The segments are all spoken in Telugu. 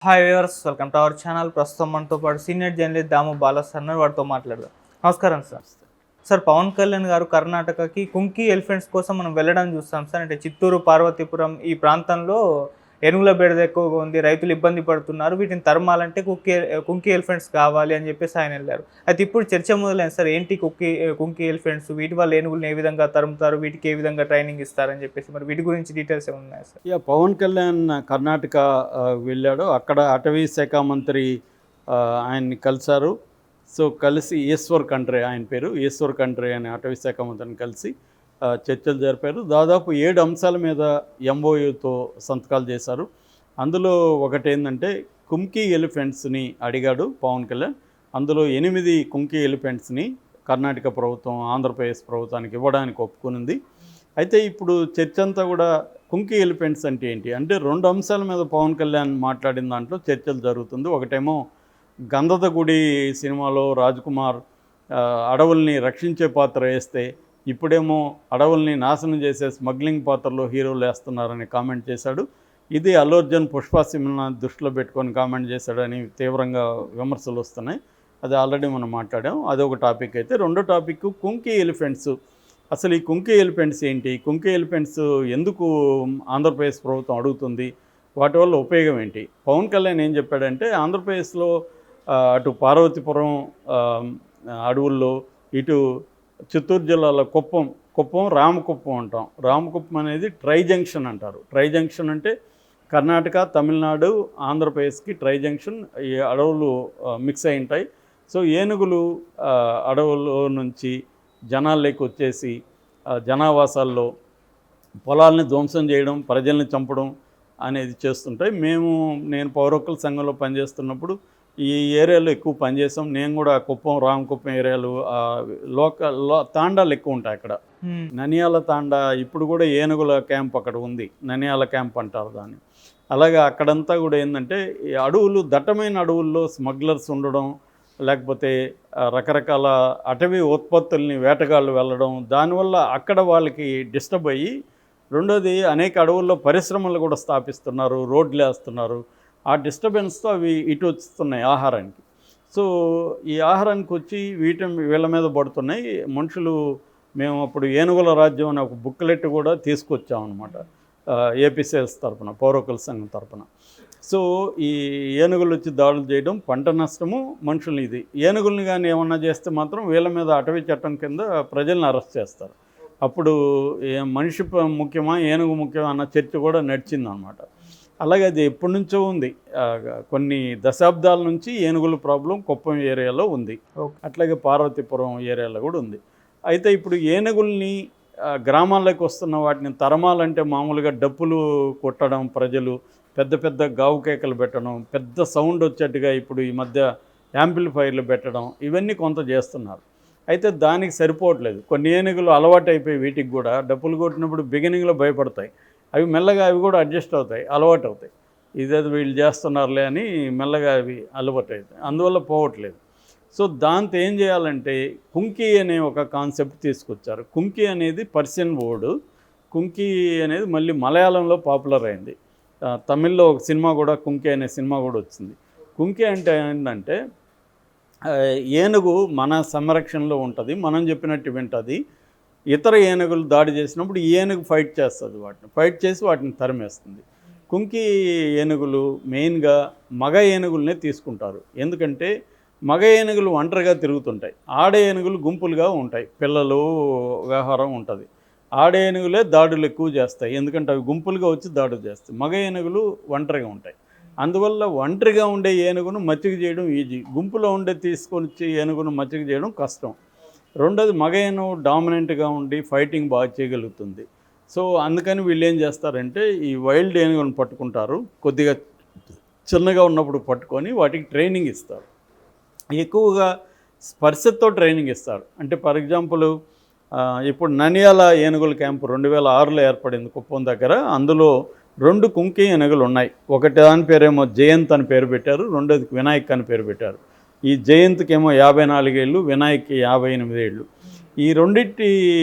Hi viewers, welcome to our channel. ప్రస్తుతం మనతో పాటు సీనియర్ జర్నలిస్ట్ దాము బాలాస్ అన్నారు. వాటితో మాట్లాడదాం. నమస్కారం సార్. సార్, పవన్ కళ్యాణ్ గారు కర్ణాటకకి కుంకి ఎలిఫెంట్స్ కోసం మనం వెళ్ళడం చూస్తాం సార్. అంటే చిత్తూరు, పార్వతీపురం ఈ ప్రాంతంలో ఏనుగుల బెడద ఎక్కువగా ఉంది, రైతులు ఇబ్బంది పడుతున్నారు, వీటిని తరమాలంటే కుంకి ఎలిఫెంట్స్ కావాలి అని చెప్పేసి ఆయన వెళ్ళారు. అయితే ఇప్పుడు చర్చ మొదలైంది సార్, ఏంటి కుంకి ఎలిఫెంట్స్, వీటి వల్ల ఏనుగులను ఏ విధంగా తరుముతారు, వీటికి ఏ విధంగా ట్రైనింగ్ ఇస్తారని చెప్పేసి మరి వీటి గురించి డీటెయిల్స్ ఏమైనా ఉన్నాయి సార్? పవన్ కళ్యాణ్ కర్ణాటక వెళ్ళాడు. అక్కడ అటవీ శాఖ మంత్రి ఆయన్ని కలిశారు. సో కలిసి ఈశ్వర్ ఖండ్రే, ఆయన పేరు ఈశ్వర్ ఖండ్రే అనే అటవీ శాఖ మంత్రిని కలిసి చర్చలు జరిపారు. దాదాపు 7 అంశాల మీద ఎంఓయూతో సంతకాలు చేశారు. అందులో ఒకటి ఏంటంటే కుంకి ఎలిఫెంట్స్ని అడిగాడు పవన్ కళ్యాణ్. అందులో 8 కుంకి ఎలిఫెంట్స్ని కర్ణాటక ప్రభుత్వం ఆంధ్రప్రదేశ్ ప్రభుత్వానికి ఇవ్వడానికి ఒప్పుకునింది. అయితే ఇప్పుడు చర్చ అంతా కూడా కుంకి ఎలిఫెంట్స్ అంటే ఏంటి అంటే 2 అంశాల మీద పవన్ కళ్యాణ్ మాట్లాడిన దాంట్లో చర్చలు జరుగుతుంది. ఒకటేమో గంధద గుడి సినిమాలో రాజ్కుమార్ అడవుల్ని రక్షించే పాత్ర వేస్తే ఇప్పుడేమో అడవుల్ని నాశనం చేసే స్మగ్లింగ్ పాత్రలో హీరోలు వేస్తున్నారని కామెంట్ చేశాడు. ఇది అల్లు అర్జున్ పుష్ప సినిమా దృష్టిలో పెట్టుకొని కామెంట్ చేశాడని తీవ్రంగా విమర్శలు వస్తున్నాయి. అది ఆల్రెడీ మనం మాట్లాడాం. అదొక టాపిక్. అయితే రెండో టాపిక్ కుంకి ఎలిఫెంట్స్. అసలు ఈ కుంకి ఎలిఫెంట్స్ ఏంటి, కుంకి ఎలిఫెంట్స్ ఎందుకు ఆంధ్రప్రదేశ్ ప్రభుత్వం అడుగుతుంది, వాటి వల్ల ఉపయోగం ఏంటి? పవన్ కళ్యాణ్ ఏం చెప్పాడంటే ఆంధ్రప్రదేశ్లో అటు పార్వతీపురం అడవుల్లో, ఇటు చిత్తూరు జిల్లాలో కుప్పం రామకుప్పం అంటాం. రామకుప్పం అనేది ట్రై జంక్షన్ అంటారు. ట్రై జంక్షన్ అంటే కర్ణాటక, తమిళనాడు, ఆంధ్రప్రదేశ్కి ట్రై జంక్షన్. ఈ అడవులు మిక్స్ అయి ఉంటాయి. సో ఏనుగులు అడవుల్లో నుంచి జనాల్లోకి వచ్చేసి జనావాసాల్లో పొలాలని ధ్వంసం చేయడం, ప్రజల్ని చంపడం అనేది చేస్తుంటాయి. నేను పౌర హక్కుల సంఘంలో పనిచేస్తున్నప్పుడు ఈ ఏరియాలో ఎక్కువ పనిచేసాం. నేను కూడా కుప్పం, రామకుప్పం ఏరియాలు తాండాలు ఎక్కువ ఉంటాయి అక్కడ. ననియాల తాండా ఇప్పుడు కూడా ఏనుగుల క్యాంప్ అక్కడ ఉంది, ననియాల క్యాంప్ అంటారు దాన్ని. అలాగే అక్కడంతా కూడా ఏంటంటే అడవులు, దట్టమైన అడవుల్లో స్మగ్లర్స్ ఉండడం, లేకపోతే రకరకాల అటవీ ఉత్పత్తుల్ని వేటగాళ్ళు వెళ్ళడం, దానివల్ల అక్కడ వాళ్ళకి డిస్టర్బ్ అయ్యి, రెండోది అనేక అడవుల్లో పరిశ్రమలు కూడా స్థాపిస్తున్నారు, రోడ్లు వేస్తున్నారు. ఆ డిస్టర్బెన్స్తో అవి ఇటు వస్తున్నాయి ఆహారానికి. సో ఈ ఆహారానికి వచ్చి వీళ్ళ మీద పడుతున్నాయి మనుషులు. మేము అప్పుడు ఏనుగుల రాజ్యం అనే ఒక బుక్లెట్ కూడా తీసుకొచ్చామన్నమాట, ఏపీ సేల్స్ తరఫున, పౌర హక్కుల సంఘం తరఫున. సో ఈ ఏనుగులు వచ్చి దాడులు చేయడం, పంట నష్టము, మనుషుల్ని ఇది. ఏనుగుల్ని కానీ ఏమన్నా చేస్తే మాత్రం వీళ్ళ మీద అటవీ చట్టం కింద ప్రజల్ని అరెస్ట్ చేస్తారు. అప్పుడు మనిషి ముఖ్యమా, ఏనుగు ముఖ్యమా అన్న చర్చ కూడా నడిచిందనమాట. అలాగే అది ఎప్పటి నుంచో ఉంది, కొన్ని దశాబ్దాల నుంచి ఏనుగుల ప్రాబ్లం కుప్పం ఏరియాలో ఉంది. అట్లాగే పార్వతీపురం ఏరియాలో కూడా ఉంది. అయితే ఇప్పుడు ఏనుగుల్ని గ్రామాల్లోకి వస్తున్న వాటిని తరమాలంటే మామూలుగా డప్పులు కొట్టడం, ప్రజలు పెద్ద పెద్ద గావు కేకలు పెట్టడం, పెద్ద సౌండ్ వచ్చేట్టుగా ఇప్పుడు ఈ మధ్య యాంప్లిఫైర్లు పెట్టడం, ఇవన్నీ కొంత చేస్తున్నారు. అయితే దానికి సరిపోవట్లేదు. కొన్ని ఏనుగులు అలవాటు అయిపోయి వీటికి కూడా డప్పులు కొట్టినప్పుడు బిగినింగ్లో భయపడతాయి. అవి మెల్లగా అవి కూడా అడ్జస్ట్ అవుతాయి, అలవాటు అవుతాయి. ఇదేదో వీళ్ళు చేస్తున్నారులే అని మెల్లగా అవి అలవాటు అవుతాయి. అందువల్ల పోవట్లేదు. సో దాంతో ఏం చేయాలంటే కుంకి అనే ఒక కాన్సెప్ట్ తీసుకొచ్చారు. కుంకి అనేది పర్షియన్ వర్డ్. కుంకి అనేది మళ్ళీ మలయాళంలో పాపులర్ అయింది. తమిళ్లో ఒక సినిమా కూడా కుంకి అనే సినిమా కూడా వచ్చింది. కుంకి అంటే ఏంటంటే ఏనుగు మన సంరక్షణలో ఉంటుంది, మనం చెప్పినట్టు వింటుంది. ఇతర ఏనుగులు దాడి చేసినప్పుడు ఈ ఏనుగు ఫైట్ చేస్తుంది, ఫైట్ చేసి వాటిని తరిమేస్తుంది. కుంకి ఏనుగులు మెయిన్గా మగ ఏనుగులనే తీసుకుంటారు. ఎందుకంటే మగ ఏనుగులు ఒంటరిగా తిరుగుతుంటాయి, ఆడ ఏనుగులు గుంపులుగా ఉంటాయి, పిల్లలు వ్యవహారం ఉంటుంది. ఆడ ఏనుగులే దాడులు ఎక్కువ చేస్తాయి, ఎందుకంటే అవి గుంపులుగా వచ్చి దాడులు చేస్తాయి. మగ ఏనుగులు ఒంటరిగా ఉంటాయి. అందువల్ల ఒంటరిగా ఉండే ఏనుగును మచ్చిక చేయడం ఈజీ, గుంపులో ఉండే తీసుకొని వచ్చి ఏనుగును మచ్చిక చేయడం కష్టం. రెండోది మగ ఏనుగు డామినెంట్గా ఉండి ఫైటింగ్ బాగా చేయగలుగుతుంది. సో అందుకని వీళ్ళు ఏం చేస్తారంటే ఈ వైల్డ్ ఏనుగును పట్టుకుంటారు, కొద్దిగా చిన్నగా ఉన్నప్పుడు పట్టుకొని వాటికి ట్రైనింగ్ ఇస్తారు. ఎక్కువగా స్పర్శతో ట్రైనింగ్ ఇస్తారు. అంటే ఫర్ ఎగ్జాంపుల్ ఇప్పుడు ననియాల ఏనుగుల క్యాంపు 2006లో ఏర్పడింది కుప్పం దగ్గర. అందులో 2 కుంకి ఏనుగులు ఉన్నాయి. ఒకటి దాని పేరేమో జయంత్ అని పేరు పెట్టారు, రెండోదికి వినాయక్ అని పేరు పెట్టారు. ఈ జయంత్కి ఏమో 54 ఏళ్ళు, వినాయక్కి 58 ఏళ్ళు. ఈ రెండింటి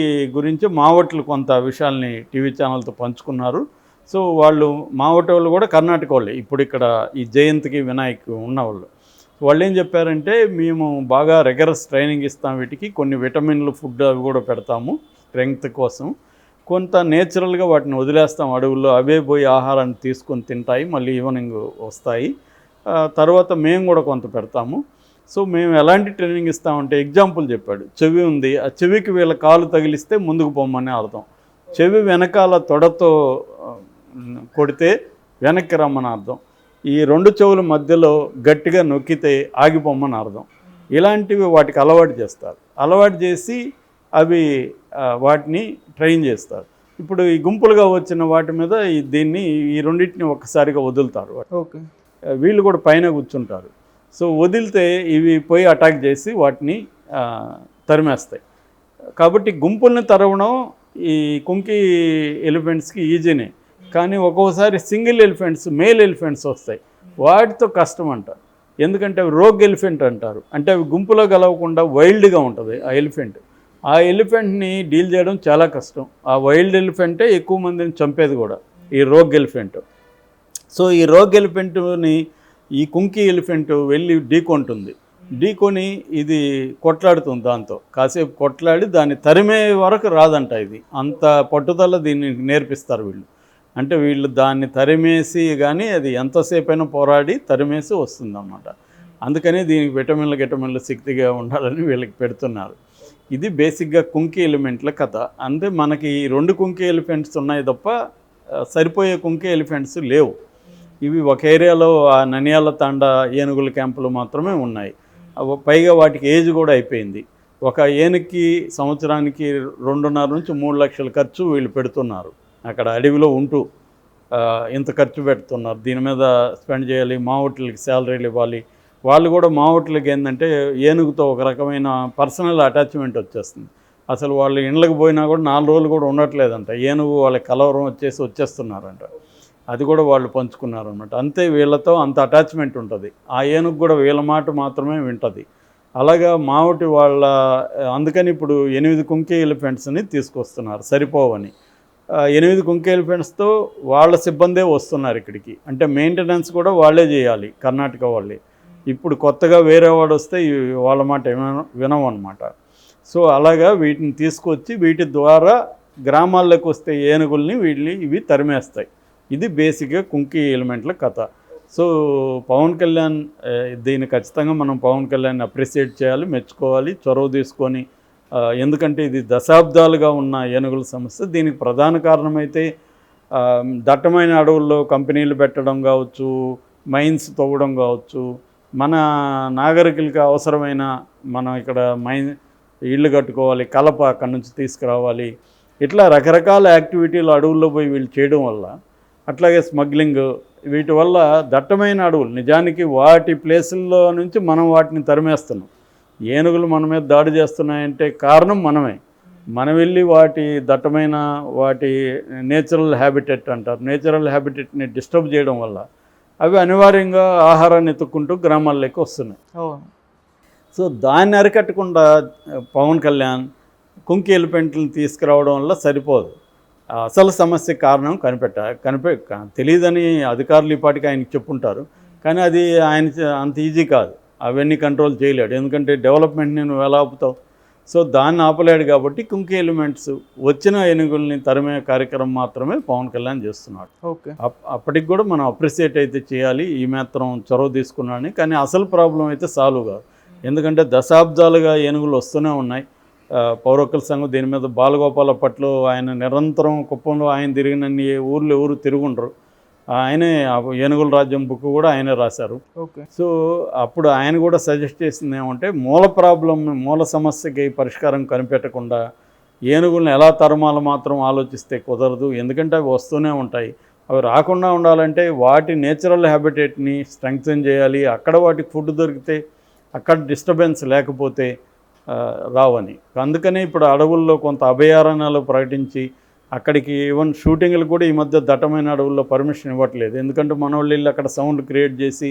గురించి మావట్లు కొంత విషయాల్ని టీవీ ఛానల్తో పంచుకున్నారు. సో వాళ్ళు మావటి వాళ్ళు కూడా కర్ణాటక వాళ్ళే, ఇప్పుడు ఇక్కడ ఈ జయంత్కి వినాయక్ ఉన్నవాళ్ళు. వాళ్ళు ఏం చెప్పారంటే, మేము బాగా రెగరస్ ట్రైనింగ్ ఇస్తాం, వీటికి కొన్ని విటమిన్లు ఫుడ్ అవి కూడా పెడతాము స్ట్రెంగ్త్ కోసం, కొంత నేచురల్గా వాటిని వదిలేస్తాం అడవుల్లో, అవే పోయి ఆహారాన్ని తీసుకొని తింటాయి, మళ్ళీ ఈవినింగ్ వస్తాయి, తర్వాత మేము కూడా కొంత పెడతాము. సో మేము ఎలాంటి ట్రైనింగ్ ఇస్తామంటే, ఎగ్జాంపుల్ చెప్పాడు, చెవి ఉంది, ఆ చెవికి వీళ్ళ కాలు తగిలిస్తే ముందుకు పొమ్మని అర్థం, చెవి వెనకాల తొడతో కొడితే వెనక్కి రమ్మని అర్థం, ఈ రెండు చెవుల మధ్యలో గట్టిగా నొక్కితే ఆగిపోమ్మని అర్థం. ఇలాంటివి వాటికి అలవాటు చేస్తారు, అలవాటు చేసి అవి వాటిని ట్రైన్ చేస్తారు. ఇప్పుడు ఈ గుంపులుగా వచ్చిన వాటి మీద దీన్ని ఈ రెండింటిని ఒక్కసారిగా వదులుతారు. ఓకే, వీళ్ళు కూడా పైన కూర్చుంటారు. సో వదిలితే ఇవి పోయి అటాక్ చేసి వాటిని తరిమేస్తాయి. కాబట్టి గుంపుల్ని తరవడం ఈ కుంకి ఎలిఫెంట్స్కి ఈజీనే, కానీ ఒక్కోసారి సింగిల్ ఎలిఫెంట్స్, మేల్ ఎలిఫెంట్స్ వస్తాయి, వాటితో కష్టం అంట. ఎందుకంటే అవి రోగ్ ఎలిఫెంట్ అంటారు, అంటే అవి గుంపులో గలవకుండా వైల్డ్గా ఉంటుంది ఆ ఎలిఫెంట్. ఆ ఎలిఫెంట్ని డీల్ చేయడం చాలా కష్టం. ఆ వైల్డ్ ఎలిఫెంటే ఎక్కువ మందిని చంపేది కూడా, ఈ రోగ్ ఎలిఫెంట్. సో ఈ రోగ్ ఎలిఫెంట్ని ఈ కుంకి ఎలిఫెంట్ వెళ్ళి ఢీకొంటుంది, ఢీకొని ఇది కొట్లాడుతుంది, దాంతో కాసేపు కొట్లాడి దాన్ని తరిమే వరకు రాదంట. ఇది అంత పట్టుదల దీన్ని నేర్పిస్తారు వీళ్ళు. అంటే వీళ్ళు దాన్ని తరిమేసి కానీ అది ఎంతసేపు అయినా పోరాడి తరిమేసి వస్తుందన్నమాట. అందుకని దీనికి విటమిన్లు శక్తిగా ఉండాలని వీళ్ళకి పెడుతున్నారు. ఇది బేసిక్గా కుంకి ఎలిమెంట్ల కథ. అంటే మనకి ఈ 2 కుంకి ఎలిఫెంట్స్ ఉన్నాయి తప్ప సరిపోయే కుంకి ఎలిఫెంట్స్ లేవు. ఇవి ఒక ఏరియాలో ఆ ననియాల తాండా ఏనుగుల క్యాంపులు మాత్రమే ఉన్నాయి. పైగా వాటికి ఏజ్ కూడా అయిపోయింది. ఒక ఏనుగుకి సంవత్సరానికి 2.5 నుంచి 3 లక్షల ఖర్చు వీళ్ళు పెడుతున్నారు. అక్కడ అడవిలో ఉంటూ ఇంత ఖర్చు పెడుతున్నారు, దీని మీద స్పెండ్ చేయాలి, మావోట్లకి శాలరీలు ఇవ్వాలి. వాళ్ళు కూడా మావోట్లకి ఏంటంటే ఏనుగుతో ఒక రకమైన పర్సనల్ అటాచ్మెంట్ వచ్చేస్తుంది. అసలు వాళ్ళు ఇండ్లకు పోయినా కూడా 4 రోజులు కూడా ఉండట్లేదంట, ఏనుగు వాళ్ళకి కలవరం వచ్చేస్తున్నారంట. అది కూడా వాళ్ళు పంచుకున్నారనమాట. అంతే, వీళ్ళతో అంత అటాచ్మెంట్ ఉంటుంది. ఆ ఏనుగు కూడా వీళ్ళ మాట మాత్రమే వింటుంది. అలాగా మావటి వాళ్ళ, అందుకని ఇప్పుడు 8 కుంకి ఎలిఫెంట్స్ని తీసుకొస్తున్నారు, సరిపోవని. 8 కుంకి ఎలిఫెంట్స్తో వాళ్ళ సిబ్బందే వస్తున్నారు ఇక్కడికి. అంటే మెయింటెనెన్స్ కూడా వాళ్ళే చేయాలి, కర్ణాటక వాళ్ళే. ఇప్పుడు కొత్తగా వేరే వాడు వస్తే వాళ్ళ మాట వినవన్నమాట. సో అలాగా వీటిని తీసుకొచ్చి వీటి ద్వారా గ్రామాల్లోకి వస్తే ఏనుగుల్ని ఇవి తరిమేస్తాయి. ఇది బేసిక్గా కుంకి ఎలిమెంట్ల కథ. సో పవన్ కళ్యాణ్, దీన్ని ఖచ్చితంగా మనం పవన్ కళ్యాణ్ అప్రిషియేట్ చేయాలి, మెచ్చుకోవాలి, చొరవ తీసుకొని. ఎందుకంటే ఇది దశాబ్దాలుగా ఉన్న ఏనుగుల సమస్య. దీనికి ప్రధాన కారణమైతే దట్టమైన అడవుల్లో కంపెనీలు పెట్టడం కావచ్చు, మైన్స్ తవ్వడం కావచ్చు, మన నాగరికులకి అవసరమైన, మనం ఇక్కడ ఇళ్ళు కట్టుకోవాలి, కలప అక్కడి నుంచి తీసుకురావాలి, ఇట్లా రకరకాల యాక్టివిటీలు అడవుల్లో పోయి వీళ్ళు చేయడం వల్ల, అట్లాగే స్మగ్లింగ్, వీటి వల్ల దట్టమైన అడవులు, నిజానికి వాటి ప్లేసుల్లో నుంచి మనం వాటిని తరిమేస్తున్నాం. ఏనుగులు మన మీద దాడి చేస్తున్నాయంటే కారణం మనమే. మనం వెళ్ళి వాటి దట్టమైన వాటి నేచురల్ హ్యాబిటెట్ అంటారు, నేచురల్ హ్యాబిటెట్ని డిస్టర్బ్ చేయడం వల్ల అవి అనివార్యంగా ఆహారాన్ని ఎత్తుక్కుంటూ గ్రామాల్లోకి వస్తున్నాయి. సో దాన్ని అరికట్టకుండా పవన్ కళ్యాణ్ కుంకి ఎలిఫెంట్లను తీసుకురావడం వల్ల సరిపోదు. అసలు సమస్య కారణం తెలియదని అధికారులు ఈ పాటికి ఆయనకి చెప్పుంటారు, కానీ అది ఆయన అంత ఈజీ కాదు, అవన్నీ కంట్రోల్ చేయలేడు. ఎందుకంటే డెవలప్మెంట్ని నువ్వు ఎలా ఆపుతావు? సో దాన్ని ఆపలేడు. కాబట్టి కుంకి ఎలిమెంట్స్ వచ్చిన ఏనుగుల్ని తరిమే కార్యక్రమం మాత్రమే పవన్ కళ్యాణ్ చేస్తున్నాడు. ఓకే, అప్పటికి కూడా మనం అప్రిషియేట్ అయితే చేయాలి, ఈ మాత్రం చొరవ తీసుకున్నాడని. కానీ అసలు ప్రాబ్లం అయితే సాల్వ్ కాదు. ఎందుకంటే దశాబ్దాలుగా ఏనుగులు వస్తూనే ఉన్నాయి. పౌర హక్కుల సంఘం దీని మీద, బాలగోపాల్ అప్పట్లో ఆయన నిరంతరం కుప్పంలో ఆయన తిరిగినన్ని ఊర్లు ఎవరు తిరుగుండరు. ఆయనే ఏనుగుల రాజ్యం బుక్ కూడా ఆయనే రాశారు. ఓకే, సో అప్పుడు ఆయన కూడా సజెస్ట్ చేసింది ఏమంటే, మూల సమస్యకి పరిష్కారం కనిపెట్టకుండా ఏనుగులను ఎలా తరమాలో మాత్రం ఆలోచిస్తే కుదరదు. ఎందుకంటే అవి వస్తూనే ఉంటాయి. అవి రాకుండా ఉండాలంటే వాటి నేచురల్ హ్యాబిటేట్ని స్ట్రెంగ్తన్ చేయాలి. అక్కడ వాటికి ఫుడ్ దొరికితే, అక్కడ డిస్టర్బెన్స్ లేకపోతే రావని. అందుకనే ఇప్పుడు అడవుల్లో కొంత అభయారణ్యాలు ప్రకటించి అక్కడికి ఈవెన్ షూటింగ్లు కూడా ఈ మధ్య దట్టమైన అడవుల్లో పర్మిషన్ ఇవ్వట్లేదు. ఎందుకంటే మన వాళ్ళు అక్కడ సౌండ్ క్రియేట్ చేసి